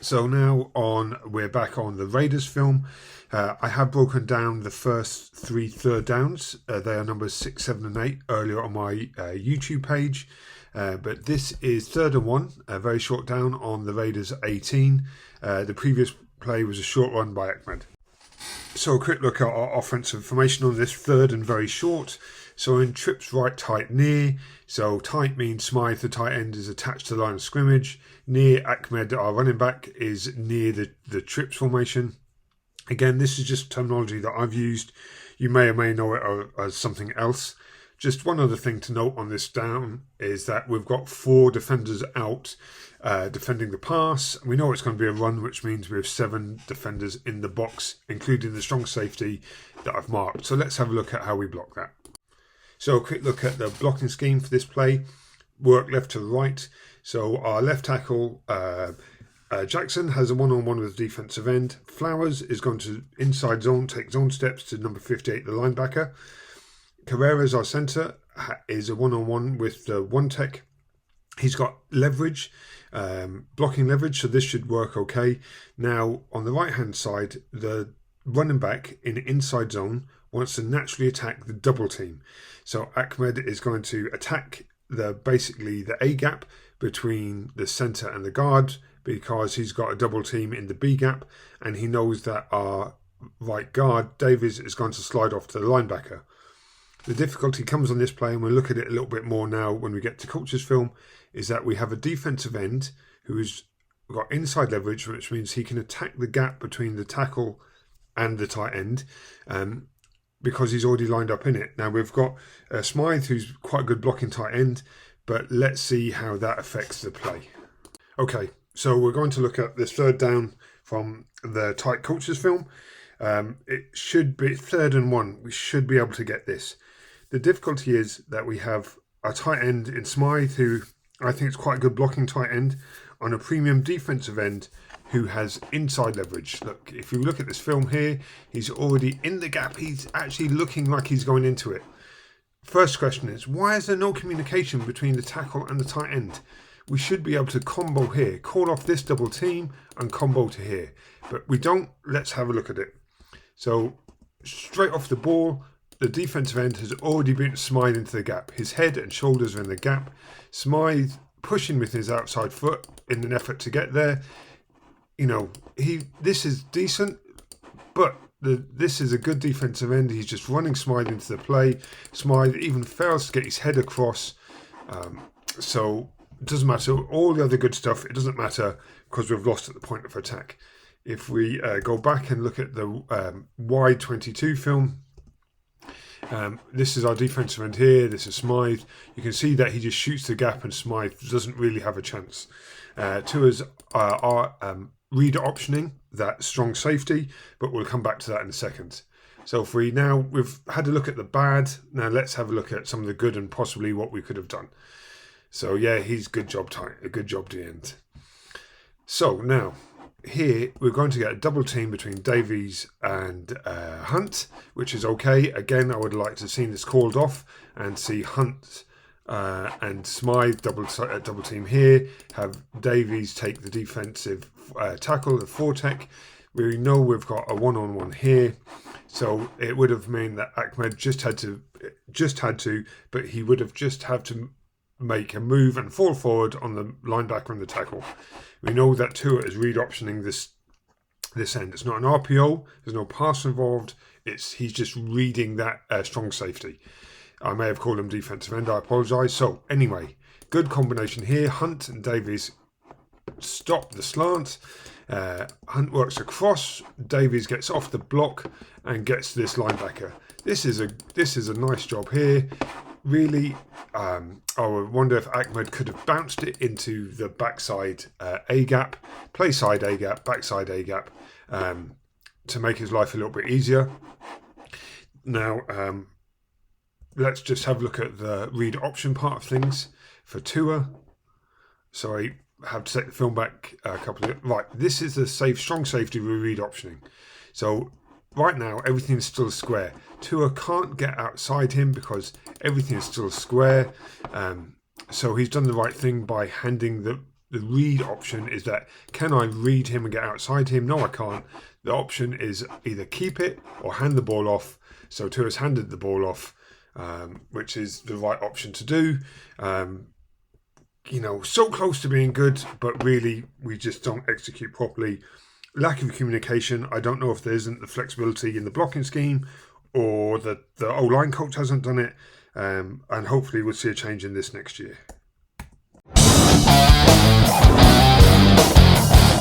So now we're back on the Raiders film. I have broken down the first three third downs. They are numbers 6, 7, and 8 earlier on my YouTube page. But this is 3rd and 1, a very short down on the Raiders 18. The previous play was a short run by Ahmed. So a quick look at our offensive formation on this 3rd and very short. So in trips right, tight, near. So tight means Smythe, the tight end, is attached to the line of scrimmage. Near, Ahmed, our running back, is near the trips formation. Again, this is just terminology that I've used. You may or may know it as something else. Just one other thing to note on this down is that we've got 4 defenders out defending the pass. We know it's going to be a run, which means we have 7 defenders in the box, including the strong safety that I've marked. So let's have a look at how we block that. So a quick look at the blocking scheme for this play. Work left to right. So our left tackle, Jackson, has a one-on-one with the defensive end. Flowers is going to inside zone, take zone steps to number 58, the linebacker. Carrera's our centre, is a one-on-one with the one tech. He's got leverage, blocking leverage, so this should work okay. Now, on the right-hand side, the running back in inside zone wants to naturally attack the double team. So Ahmed is going to attack basically the A gap between the centre and the guard because he's got a double team in the B gap, and he knows that our right guard, Davies, is going to slide off to the linebacker. The difficulty comes on this play, and we'll look at it a little bit more now when we get to coach's film, is that we have a defensive end who's got inside leverage, which means he can attack the gap between the tackle and the tight end because he's already lined up in it. Now we've got Smythe, who's quite a good blocking tight end, but let's see how that affects the play. Okay, so we're going to look at this 3rd down from the tight coach's film. It should be 3rd and 1. We should be able to get this. The difficulty is that we have a tight end in Smythe, who I think is quite a good blocking tight end, on a premium defensive end who has inside leverage. Look, if you look at this film here, he's already in the gap. He's actually looking like he's going into it. First question is, why is there no communication between the tackle and the tight end? We should be able to combo here, call off this double team and combo to here. But we don't. Let's have a look at it. So straight off the ball, the defensive end has already been Smythe into the gap. His head and shoulders are in the gap. Smythe pushing with his outside foot in an effort to get there. You know, this is decent, but this is a good defensive end. He's just running Smythe into the play. Smythe even fails to get his head across. So it doesn't matter. All the other good stuff, it doesn't matter because we've lost at the point of attack. If we go back and look at the wide 22 film, this is our defensive end here. This is Smythe. You can see that he just shoots the gap and Smythe doesn't really have a chance. Tua's are read optioning that strong safety, but we'll come back to that in a second. So if we've had a look at the bad, now let's have a look at some of the good and possibly what we could have done. So yeah, he's a good job to the end. So now, here we're going to get a double team between Davies and Hunt, which is okay. Again, I would like to have seen this called off and see Hunt and Smythe double team here. Have Davies take the defensive tackle, the 4-tech. We know we've got a one-on-one here, so it would have meant that Ahmed just had to, but he would have just had to make a move and fall forward on the linebacker and the tackle. We know that Tua is read optioning this end. It's not an RPO. There's no pass involved. He's just reading that strong safety. I may have called him defensive end. I apologise. So anyway, good combination here. Hunt and Davies stop the slant. Hunt works across. Davies gets off the block and gets this linebacker. This is a nice job here. Really, I wonder if Ahmed could have bounced it into the backside A gap, play side A gap, backside A gap, to make his life a little bit easier. Now, let's just have a look at the read option part of things for Tua. Sorry, I have to take the film back a couple of... Right, this is the strong safety read optioning. So right now, everything is still square. Tua can't get outside him because everything is still square. So he's done the right thing by handing the read option is that, can I read him and get outside him? No, I can't. The option is either keep it or hand the ball off. So Tua's handed the ball off, which is the right option to do. So close to being good, but really we just don't execute properly. Lack of communication. I don't know if there isn't the flexibility in the blocking scheme, or the O-line coach hasn't done it. And hopefully we'll see a change in this next year.